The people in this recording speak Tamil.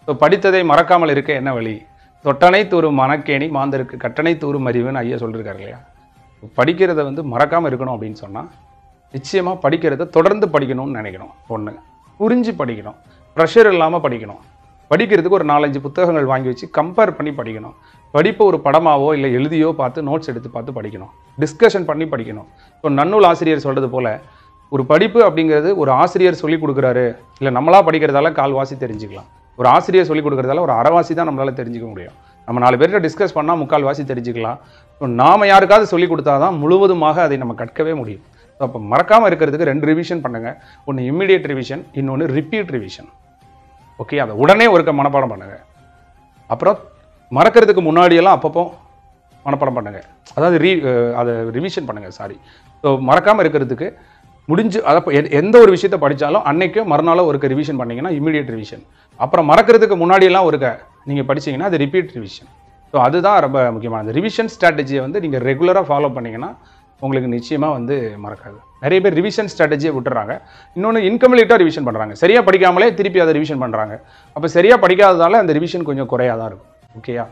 ஸோ படித்ததை மறக்காமல் இருக்க என்ன வழி? தொட்டனை தூரும் மனக்கேணி மாந்தருக்கு கட்டணை தூரும் அறிவுன்னு ஐயா சொல்லியிருக்காரு இல்லையா? படிக்கிறத வந்து மறக்காமல் இருக்கணும் அப்படின்னு சொன்னால் நிச்சயமாக படிக்கிறத தொடர்ந்து படிக்கணும்னு நினைக்கணும். ஒன்று, புரிஞ்சு படிக்கணும், ப்ரெஷர் இல்லாமல் படிக்கணும். படிக்கிறதுக்கு ஒரு 4-5 புத்தகங்கள் வாங்கி வச்சு கம்பேர் பண்ணி படிக்கணும். படிப்பை ஒரு படமாவோ இல்லை எழுதியோ பார்த்து நோட்ஸ் எடுத்து பார்த்து படிக்கணும். டிஸ்கஷன் பண்ணி படிக்கணும். இப்போ நன்னூல் ஆசிரியர் சொல்கிறது போல் ஒரு படிப்பு அப்படிங்கிறது ஒரு ஆசிரியர் சொல்லிக் கொடுக்குறாரு, இல்லை நம்மளாக படிக்கிறதால கால்வாசி தெரிஞ்சுக்கலாம். ஒரு ஆசிரியர் சொல்லிக் கொடுக்குறதால ஒரு அரைவாசி தான் நம்மளால் தெரிஞ்சுக்க முடியும். நம்ம 4 பேர்கிட்ட டிஸ்கஸ் பண்ணால் 3/4 தெரிஞ்சுக்கலாம். ஸோ நாம் யாருக்காவது சொல்லிக் கொடுத்தா தான் முழுவதுமாக அதை நம்ம கற்கவே முடியும். ஸோ அப்போ மறக்காமல் இருக்கிறதுக்கு 2 ரிவிஷன் பண்ணுங்கள். ஒன்று இம்மிடியேட் ரிவிஷன், இன்னொன்று ரிப்பீட் ரிவிஷன். ஓகே, அதை உடனே ஒருக்க மனப்பாடம் பண்ணுங்கள். அப்புறம் மறக்கிறதுக்கு முன்னாடியெல்லாம் அப்பப்போ மனப்பாடம் பண்ணுங்கள். அதாவது அதை ரிவிஷன் பண்ணுங்கள். ஸோ மறக்காமல் இருக்கிறதுக்கு முடிஞ்சு அதை எந்த ஒரு விஷயத்தை படித்தாலும் அன்னைக்கோ மறுநாளோ ஒருக்க ரிவிஷன் பண்ணிங்கன்னா இம்மிடியேட் ரிவிஷன். அப்புறம் மறக்கிறதுக்கு முன்னாடியெல்லாம் ஒருக்க நீங்கள் படிச்சிங்கன்னா அது ரிப்பீட் ரிவிஷன். ஸோ அதுதான் ரொம்ப முக்கியமானது. ரிவிஷன் ஸ்ட்ராட்டஜியை வந்து நீங்கள் ரெகுலராக ஃபாலோ பண்ணிங்கன்னா உங்களுக்கு நிச்சயமாக வந்து மறக்காது. நிறைய பேர் ரிவிஷன் ஸ்ட்ராட்டஜியை விட்டுறாங்க. இன்னொன்று இன்கம்ப்ளீட்டாக ரிவிஷன் பண்ணுறாங்க. சரியாக படிக்காமலே திருப்பி அதை ரிவிஷன் பண்ணுறாங்க. அப்போ சரியாக படிக்காததால் அந்த ரிவிஷன் கொஞ்சம் குறையாக தான் இருக்கும். ஓகேயா?